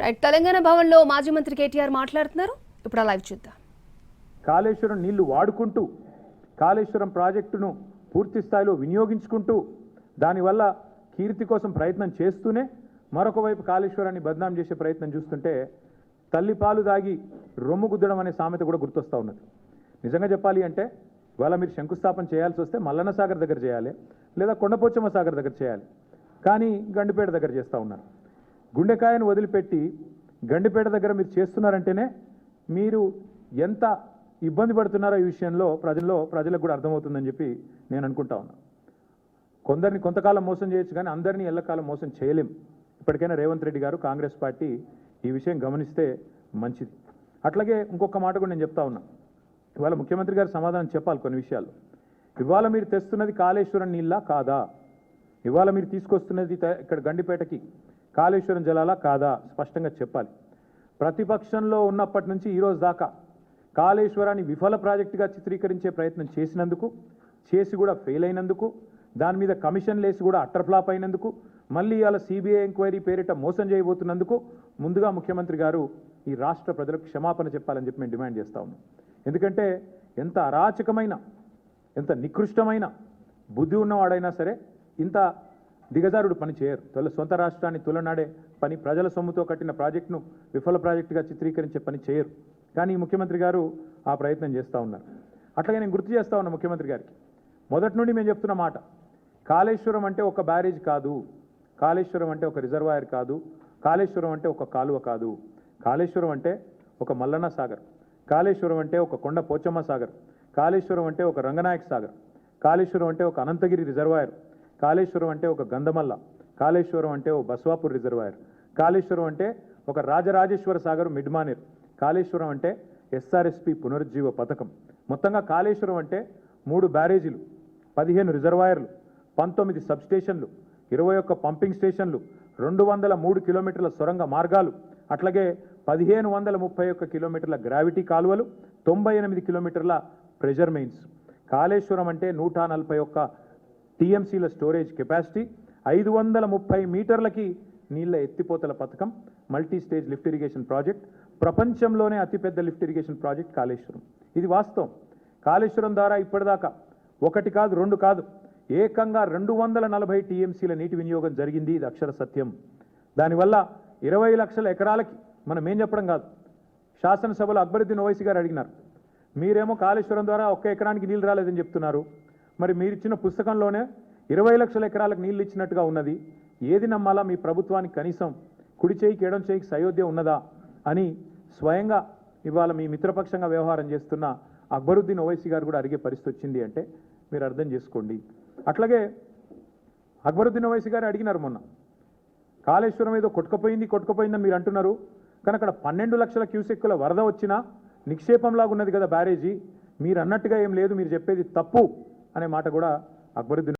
Right Telangana భవన్లో మాజీ మంత్రి కేటీఆర్ మాట్లాడుతున్నారు. ఇప్పుడు లైవ్ చూద్దాం. కాళేశ్వరం నీళ్లు వాడుకుంటూ కాళేశ్వరం ప్రాజెక్టును పూర్తి స్థాయిలో వినియోగించుకుంటూ దానివల్ల కీర్తి కోసం ప్రయత్నం చేస్తూనే మరొక వైపు కాళేశ్వరాన్ని బద్నాం చేసే ప్రయత్నం చూస్తుంటే తల్లిపాలు దాగి రొమ్ము గుద్దడం అనే సామెత కూడా గుర్తొస్తూ ఉన్నది. నిజంగా చెప్పాలి అంటే ఇవాళ మీరు శంకుస్థాపన చేయాల్సి వస్తే మల్లన్న సాగర్ దగ్గర చేయాలి, లేదా కొండపోచమ్మ సాగర్ దగ్గర చేయాలి. కానీ గండిపేట దగ్గర చేస్తూ ఉన్నారు. గుండెకాయను వదిలిపెట్టి గండిపేట దగ్గర మీరు చేస్తున్నారంటేనే మీరు ఎంత ఇబ్బంది పడుతున్నారో ఈ విషయంలో ప్రజలకు కూడా అర్థమవుతుందని చెప్పి నేను అనుకుంటా ఉన్నాను. కొందరిని కొంతకాలం మోసం చేయొచ్చు, కానీ అందరినీ ఎల్లకాలం మోసం చేయలేం. ఇప్పటికైనా రేవంత్ రెడ్డి గారు, కాంగ్రెస్ పార్టీ ఈ విషయం గమనిస్తే మంచిది. అట్లాగే ఇంకొక మాట కూడా నేను చెప్తా ఉన్నా. ఇవాళ ముఖ్యమంత్రి గారు సమాధానం చెప్పాలి కొన్ని విషయాలు. ఇవాళ మీరు తెస్తున్నది కాళేశ్వరం నీళ్ళ కాదా? ఇవాళ మీరు తీసుకొస్తున్నది ఇక్కడ గండిపేటకి కాళేశ్వరం జలాలా కాదా? స్పష్టంగా చెప్పాలి. ప్రతిపక్షంలో ఉన్నప్పటి నుంచి ఈరోజు దాకా కాళేశ్వరాన్ని విఫల ప్రాజెక్టుగా చిత్రీకరించే ప్రయత్నం చేసినందుకు, చేసి కూడా ఫెయిల్ అయినందుకు, దాని మీద కమిషన్లు వేసి కూడా అట్టర్ ఫ్లాప్ అయినందుకు, మళ్ళీ ఇవాళ సిబిఐ ఎంక్వైరీ పేరిట మోసం చేయబోతున్నందుకు ముందుగా ముఖ్యమంత్రి గారు ఈ రాష్ట్ర ప్రజలకు క్షమాపణ చెప్పాలని చెప్పి మేము డిమాండ్ చేస్తా ఉన్నాం. ఎందుకంటే ఎంత అరాచకమైన, ఎంత నికృష్టమైన బుద్ధి ఉన్నవాడైనా సరే ఇంత దిగజారుడు పని చేయరు. సొంత రాష్ట్రాన్ని తులనాడే పని, ప్రజల సొమ్ముతో కట్టిన ప్రాజెక్టును విఫల ప్రాజెక్టుగా చిత్రీకరించే పని చేయరు. కానీ ముఖ్యమంత్రి గారు ఆ ప్రయత్నం చేస్తూ ఉన్నారు. అట్లాగే నేను గుర్తు చేస్తా ఉన్నా ముఖ్యమంత్రి గారికి, మొదటి నుండి మేము చెప్తున్న మాట, కాళేశ్వరం అంటే ఒక బ్యారేజ్ కాదు, కాళేశ్వరం అంటే ఒక రిజర్వాయర్ కాదు, కాళేశ్వరం అంటే ఒక కాలువ కాదు, కాళేశ్వరం అంటే ఒక మల్లన్న సాగర్, కాళేశ్వరం అంటే ఒక కొండ పోచమ్మ సాగర్, కాళేశ్వరం అంటే ఒక రంగనాయక సాగర్, కాళేశ్వరం అంటే ఒక అనంతగిరి రిజర్వాయర్, కాళేశ్వరం అంటే ఒక గంధమల్ల, కాళేశ్వరం అంటే ఒక బస్వాపూర్ రిజర్వాయర్, కాళేశ్వరం అంటే ఒక రాజరాజేశ్వర సాగర్ మిడ్మానేర్, కాళేశ్వరం అంటే ఎస్ఆర్ఎస్పి పునరుజ్జీవ పథకం. మొత్తంగా కాళేశ్వరం అంటే 3 బ్యారేజీలు, 15 రిజర్వాయర్లు, 19 సబ్స్టేషన్లు, 21 పంపింగ్ స్టేషన్లు, 203 కిలోమీటర్ల సొరంగ మార్గాలు, అట్లాగే 1531 కిలోమీటర్ల గ్రావిటీ కాలువలు, 98 కిలోమీటర్ల ప్రెషర్ మెయిన్స్. కాళేశ్వరం అంటే 141 టీఎంసీల స్టోరేజ్ కెపాసిటీ, 530 మీటర్లకి నీళ్ల ఎత్తిపోతల పథకం, multi stage lift irrigation project, ప్రపంచంలోనే అతిపెద్ద లిఫ్ట్ ఇరిగేషన్ ప్రాజెక్ట్ కాళేశ్వరం. ఇది వాస్తవం. కాళేశ్వరం ద్వారా ఇప్పటిదాకా 1 కాదు 2 కాదు, ఏకంగా 240 టీఎంసీల నీటి వినియోగం జరిగింది. ఇది అక్షర సత్యం. దానివల్ల 20 లక్షల ఎకరాలకి, మనం ఏం చెప్పడం కాదు, శాసనసభలో అక్బరుద్దీన్ ఓవైసీ గారు అడిగినారు, మీరేమో కాళేశ్వరం ద్వారా 1 ఎకరానికి నీళ్ళు రాలేదని చెప్తున్నారు, మరి మీరిచ్చిన పుస్తకంలోనే 20 లక్షల ఎకరాలకు నీళ్ళు ఇచ్చినట్టుగా ఉన్నది, ఏది నమ్మాలా? మీ ప్రభుత్వానికి కనీసం కుడి చేయికి ఎడం చేయికి సయోధ్య ఉన్నదా అని స్వయంగా ఇవాళ మీ మిత్రపక్షంగా వ్యవహారం చేస్తున్న అక్బరుద్దీన్ ఓవైసీ గారు కూడా అడిగే పరిస్థితి వచ్చింది అంటే మీరు అర్థం చేసుకోండి. అట్లాగే అక్బరుద్దీన్ ఓవైసీ గారు అడిగినారు మొన్న, కాళేశ్వరం ఏదో కొట్టుకుపోయిందని మీరు అంటున్నారు, కానీ అక్కడ 12 లక్షల క్యూసెక్కుల వరద వచ్చినా నిక్షేపంలాగా ఉన్నది కదా బ్యారేజీ, మీరు అన్నట్టుగా ఏం లేదు, మీరు చెప్పేది తప్పు అనే మాట కూడా అక్బరుద్దీన్